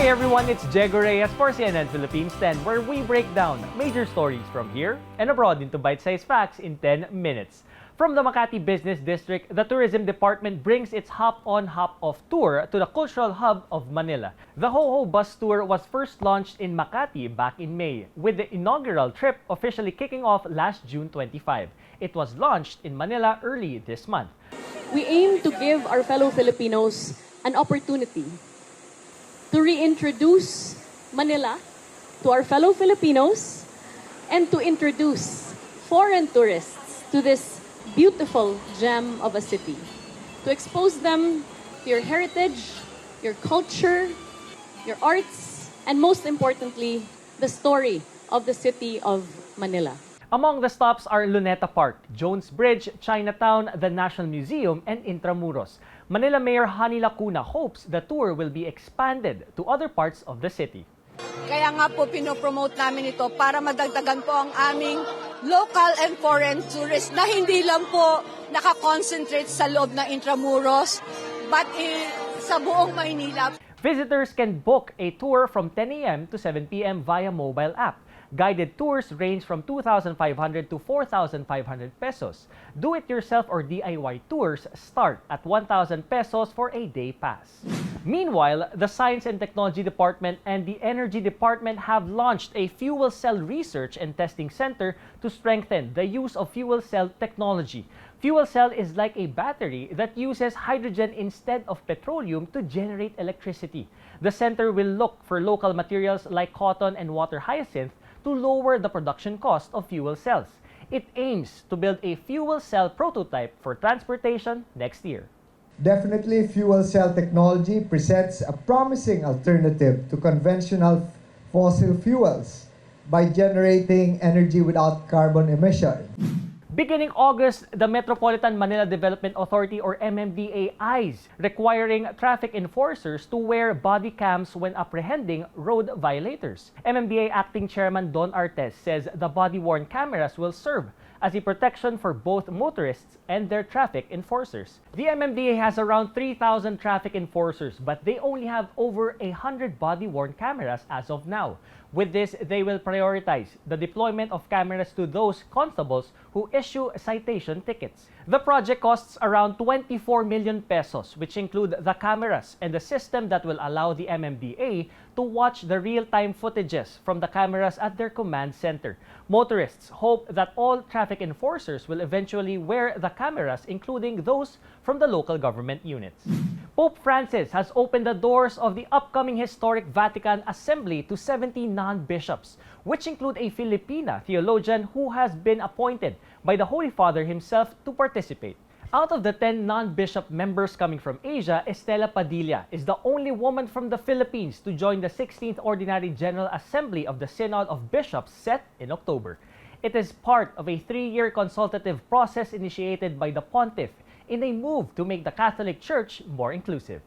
Hey everyone, it's Jego Reyes for CNN Philippines 10, where we break down major stories from here and abroad into bite-sized facts in 10 minutes. From the Makati Business District, the Tourism Department brings its hop-on, hop-off tour to the cultural hub of Manila. The Ho Ho Bus Tour was first launched in Makati back in May, with the inaugural trip officially kicking off last June 25. It was launched in Manila early this month. We aim to give our fellow Filipinos an opportunity to reintroduce Manila to our fellow Filipinos and to introduce foreign tourists to this beautiful gem of a city. To expose them to your heritage, your culture, your arts, and most importantly, the story of the city of Manila. Among the stops are Luneta Park, Jones Bridge, Chinatown, the National Museum, and Intramuros. Manila Mayor Hani Lacuna hopes the tour will be expanded to other parts of the city. Kaya nga po pinopromote namin ito para madagdagan po ang aming local and foreign tourists na hindi lang po nakakonsentrate sa loob ng Intramuros but sa buong Maynila. Visitors can book a tour from 10 a.m. to 7 p.m. via mobile app. Guided tours range from 2,500 to 4,500 pesos. Do-it-yourself or DIY tours start at 1,000 pesos for a day pass. Meanwhile, the Science and Technology Department and the Energy Department have launched a fuel cell research and testing center to strengthen the use of fuel cell technology. Fuel cell is like a battery that uses hydrogen instead of petroleum to generate electricity. The center will look for local materials like cotton and water hyacinth to lower the production cost of fuel cells. It aims to build a fuel cell prototype for transportation next year. Definitely, fuel cell technology presents a promising alternative to conventional fossil fuels by generating energy without carbon emission. Beginning August, the Metropolitan Manila Development Authority or MMDA eyes requiring traffic enforcers to wear body cams when apprehending road violators. MMDA Acting Chairman Don Artes says the body-worn cameras will serve as a protection for both motorists and their traffic enforcers. The MMDA has around 3,000 traffic enforcers, but they only have over 100 body-worn cameras as of now. With this, they will prioritize the deployment of cameras to those constables who issue citation tickets. The project costs around 24 million pesos, which include the cameras and the system that will allow the MMDA to watch the real-time footages from the cameras at their command center. Motorists hope that all traffic enforcers will eventually wear the cameras, including those from the local government units. Pope Francis has opened the doors of the upcoming historic Vatican Assembly to 70 non-bishops, which include a Filipina theologian who has been appointed by the Holy Father himself to participate. Out of the 10 non-bishop members coming from Asia, Estela Padilla is the only woman from the Philippines to join the 16th Ordinary General Assembly of the Synod of Bishops set in October. It is part of a 3-year consultative process initiated by the Pontiff in a move to make the Catholic Church more inclusive.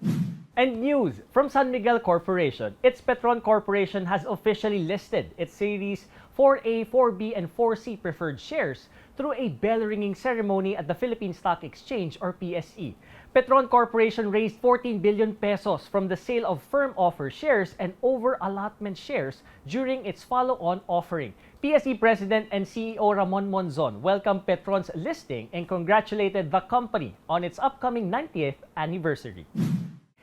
And news from San Miguel Corporation. Its Petron Corporation has officially listed its Series 4A, 4B, and 4C preferred shares through a bell-ringing ceremony at the Philippine Stock Exchange or PSE. Petron Corporation raised 14 billion pesos from the sale of firm offer shares and over-allotment shares during its follow-on offering. PSE President and CEO Ramon Monzon welcomed Petron's listing and congratulated the company on its upcoming 90th anniversary.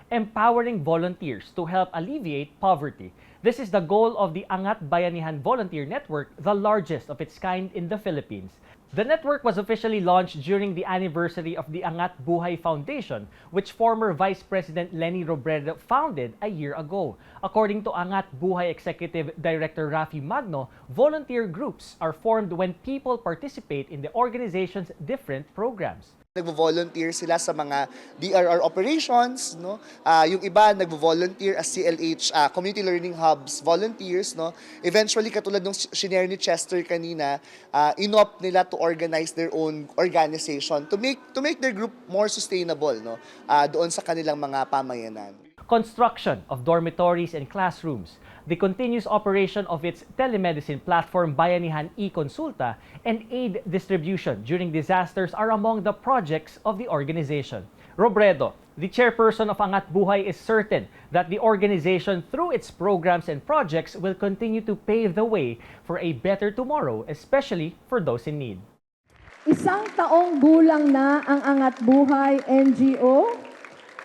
Empowering volunteers to help alleviate poverty. This is the goal of the Angat Bayanihan Volunteer Network, the largest of its kind in the Philippines. The network was officially launched during the anniversary of the Angat Buhay Foundation, which former Vice President Leni Robredo founded a year ago. According to Angat Buhay Executive Director Rafi Magno, volunteer groups are formed when people participate in the organization's different programs. Nagvo-volunteer sila sa mga DRR operations, no? Yung iba nagvo-volunteer as CLH Community Learning Hubs volunteers, no? Eventually katulad ng shinare ni Chester kanina, inopt nila to organize their own organization to make their group more sustainable, no? Doon sa kanilang mga pamayanan. Construction of dormitories and classrooms, the continuous operation of its telemedicine platform Bayanihan e-Consulta, and aid distribution during disasters are among the projects of the organization. Robredo The chairperson of Angat Buhay is certain that the organization, through its programs and projects, will continue to pave the way for a better tomorrow, especially for those in need. Isang taong gulang na ang Angat Buhay NGO?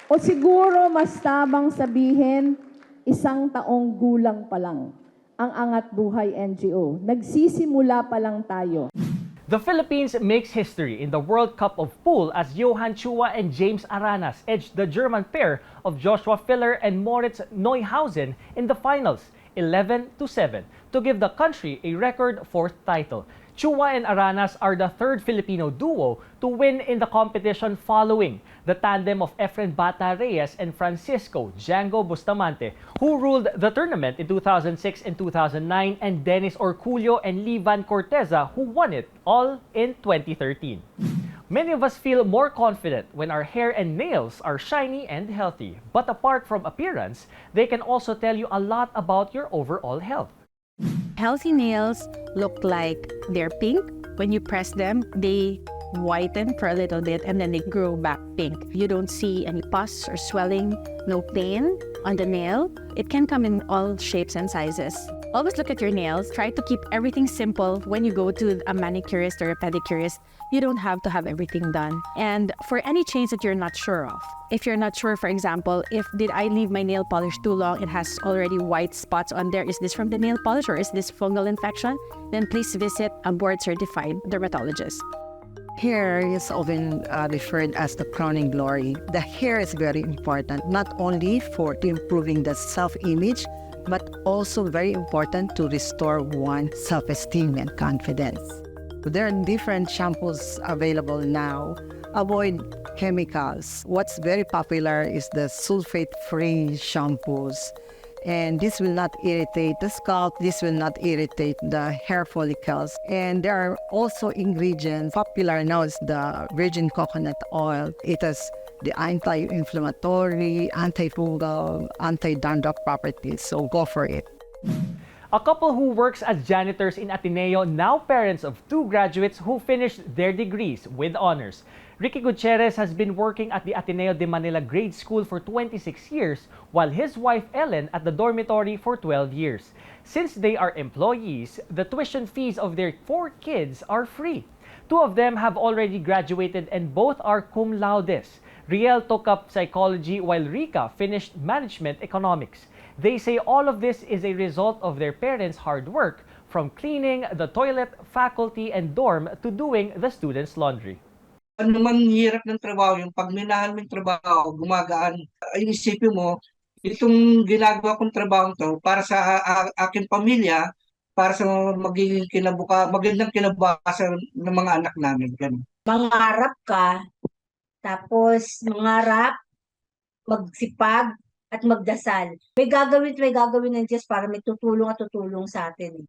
O siguro mas tamang sabihin, isang taong gulang pa lang ang Angat Buhay NGO. Nagsisimula pa lang tayo. The Philippines makes history in the World Cup of Pool as Johan Chua and James Aranas edged the German pair of Joshua Filler and Moritz Neuhausen in the finals, 11-7, to give the country a record fourth title. Chua and Aranas are the third Filipino duo to win in the competition, following the tandem of Efren Bata Reyes and Francisco Django Bustamante, who ruled the tournament in 2006 and 2009, and Dennis Orculio and Livan Corteza, who won it all in 2013. Many of us feel more confident when our hair and nails are shiny and healthy. But apart from appearance, they can also tell you a lot about your overall health. Healthy nails look like they're pink. When you press them, they whiten for a little bit and then they grow back pink. You don't see any pus or swelling, no pain on the nail. It can come in all shapes and sizes. Always look at your nails. Try to keep everything simple when you go to a manicurist or a pedicurist. You don't have to have everything done. And for any change that you're not sure of, if you're not sure, for example, if did I leave my nail polish too long, it has already white spots on there, is this from the nail polish or is this fungal infection? Then please visit a board-certified dermatologist. Hair is often referred as the crowning glory. The hair is very important, not only for improving the self-image, but also very important to restore one's self-esteem and confidence. There are different shampoos available now. Avoid chemicals. What's very popular is the sulfate-free shampoos. And this will not irritate the scalp, this will not irritate the hair follicles. And there are also ingredients. Popular now is the virgin coconut oil. It has the anti-inflammatory, antifungal, anti-dandruff properties, so go for it. A couple who works as janitors in Ateneo, now parents of two graduates who finished their degrees with honors. Ricky Gutierrez has been working at the Ateneo de Manila Grade School for 26 years, while his wife Ellen at the dormitory for 12 years. Since they are employees, the tuition fees of their 4 kids are free. 2 of them have already graduated and both are cum laudes. Riel took up psychology while Rika finished management economics. They say all of this is a result of their parents' hard work, from cleaning the toilet, faculty, and dorm to doing the students' laundry. Ano man hirap ng trabaho, yung pag minahal mo yung trabaho, gumagaan. Yung isipin mo, itong ginagawa kong trabaho to para sa aking pamilya, para sa magiging magandang kinabukasan ng mga anak namin. Ganun. Mangarap ka, tapos mangarap, magsipag, at magdasal. May gagawin ng Diyos para may tutulong at tutulong sa atin.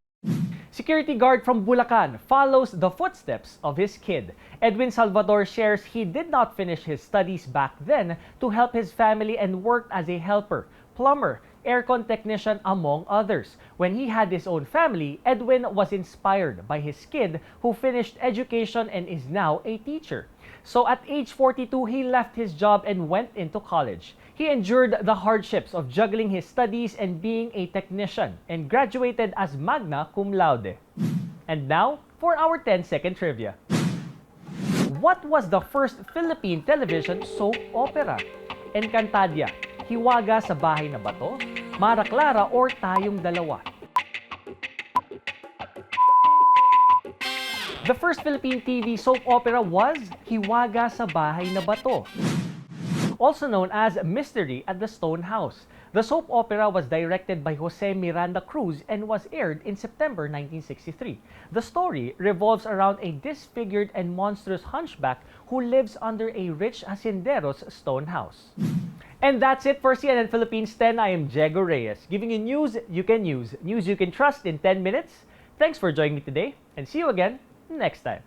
Security guard from Bulacan follows the footsteps of his kid. Edwin Salvador shares he did not finish his studies back then to help his family and worked as a helper, plumber, aircon technician, among others. When he had his own family, Edwin was inspired by his kid who finished education and is now a teacher. So at age 42, he left his job and went into college. He endured the hardships of juggling his studies and being a technician and graduated as magna cum laude. And now for our 10-second trivia. What was the first Philippine television soap opera? Encantadia, Hiwaga sa Bahay na Bato, Mara Clara, or Tayong Dalawa? The first Philippine TV soap opera was Hiwaga sa Bahay na Bato, also known as Mystery at the Stone House. The soap opera was directed by Jose Miranda Cruz and was aired in September 1963. The story revolves around a disfigured and monstrous hunchback who lives under a rich haciendero's stone house. And that's it for CNN Philippines 10. I am Diego Reyes, giving you news you can use, news you can trust in 10 minutes. Thanks for joining me today, and see you again next time.